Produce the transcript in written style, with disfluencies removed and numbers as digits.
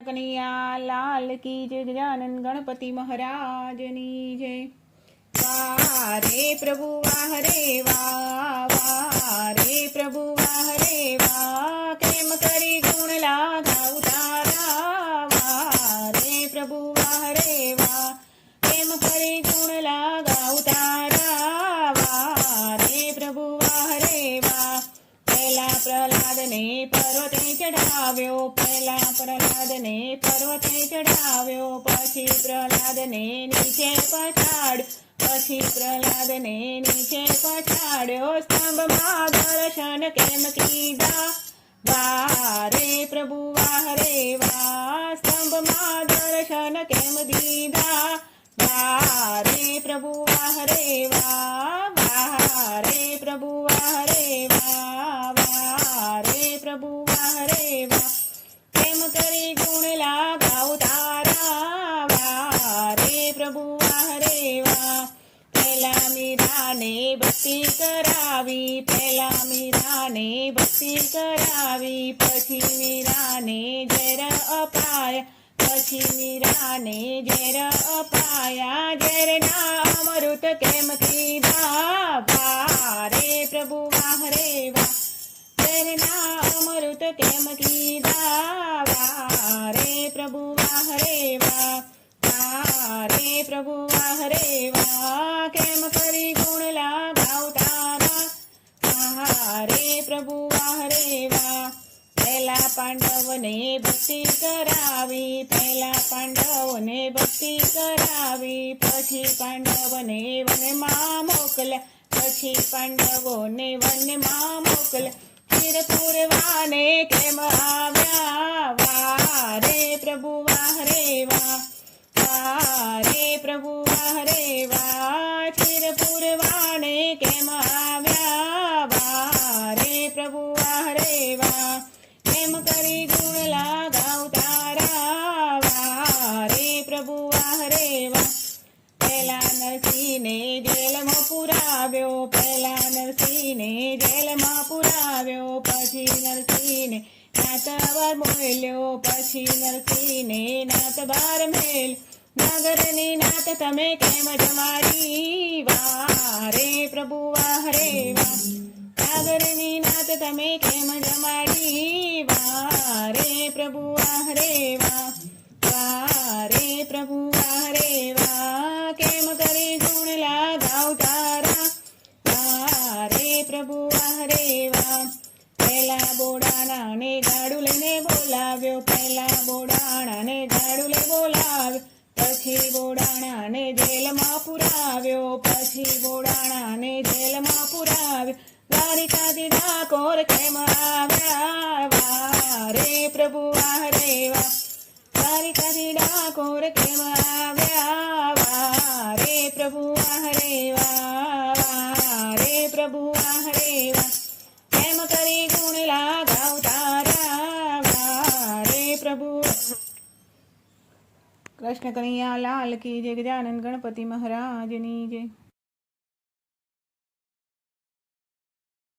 कन्हैया लाल की जय। गजानन गणपति महाराजनी जय। वाह रे प्रभु वाह रे वाह, वाह रे प्रभु वाह रे वाह, केम करी गुण लागाऊ तारा। वाह रे प्रभु वाह रे वाह, केम करी गुण लागाऊ तारा। वाह रे प्रभु वाह रे वाह। पहला प्रहलाद ने पर्वते चढ़ाव्यो, पहला प्रहलाद ने पर्वते चढ़ाव्यो, પછી પ્રહલાદ ને નીચે પછાડ, પછી પ્રહલાદ ને નીચે પછાડ્યો, સ્તંભમાં દર્શન કેમ કીધા। વાહ રે પ્રભુ વાહ રે વાહ, સ્તંભમાં દર્શન કેમ દીધા। વાહ રે પ્રભુ વાહ રે વાહ, વાહ રે પ્રભુ વાહ રે વાહ, વાહ રે પ્રભુ વાહ રે વાહ, કેમ કરી ગુણ લાગાઉ તારા। વાહ રે પ્રભુ વાહ રે વાહ। પહેલા મીરાને ભક્તિ કરાવી, પહેલા મીરાને ભક્તિ કરાવી, પછી મીરાને ઝેર અપાયા, પછી મીરાને ઝેર અપાયા, ઝેરના અમૃત કેમ કીધા। વાહ રે પ્રભુ વાહ રે વાહ, ઝેરના અમૃત કેમ કીધા। વાહ રે પ્રભુ વાહ રે વાહ, વાહ રે પ્રભુ વાહ રે વાહ, કેમ કરી ગુણ લાગાઉ તારા। વાહ રે પ્રભુ વાહ રે વાહ। પહેલા પાંડવને ભક્તિ કરાવી, પહેલા પાંડવને ભક્તિ કરાવી, પછી પાંડવને વનમાં મોકલ્યા, પછી પાંડવોને વનમાં મોકલ્યા, ચીર પૂરવાને કેમ આવ્યા। વાહ રે પ્રભુ વાહ રે વાહ, વાહ રે પ્રભુ વાહ રે વાહ, ચીર પૂરવાને કેમ આવ્યા। વાહ રે પ્રભુ વાહ રે વાહ, કેમ કરી ગુણ લાગાઉ તારા। વાહ રે પ્રભુ વાહ રે વાહ। પહેલા નરસિંહને જેલમાં પુરાવ્યો, પહેલા નરસિંહને જેલમાં પુરાવ્યો, પછી નરસિંહને નાતબાર બોલ્યો, પછી નરસિંહને નાતબાર મેલ્યો, નગરની નાત તમે કેમ જમાડી। વાહ રે પ્રભુ વાહ રે વાહ, નગરની નાત તમે કેમ જમાડી। વાહ રે પ્રભુ વાહ રે વાહ, વાહ રે પ્રભુ વાહ રે વાહ, કેમ કરી ગુણ લાગાઉ તારા। વાહ રે પ્રભુ વાહ રે વાહ। પહેલા બોડાણાને ગાડુલને બોલાવ્યો, પહેલા બોડાણાને ગાડુલે બોલાવ્યો, પછી બોડાણાને જેલમાં પુરાવ્યો, પછી બોડાણાને જેલમાં પુરાવ્યો, દ્વારિકાથી ડાકોર કેમ આવ્યા। વાહ રે પ્રભુ વાહ રે વાહ, દ્વારિકાથી ડાકોર કેમ આવ્યા। વાહ રે પ્રભુ વાહ રે વાહ, વાહ રે પ્રભુ વાહ રે વાહ, કેમ કરી ગુણ લાગાઉ તારા। વાહ રે પ્રભુ। કૃષ્ણ કનૈયા લાલ કી જય। ગજાનન ગણપતિ મહારાજની જય।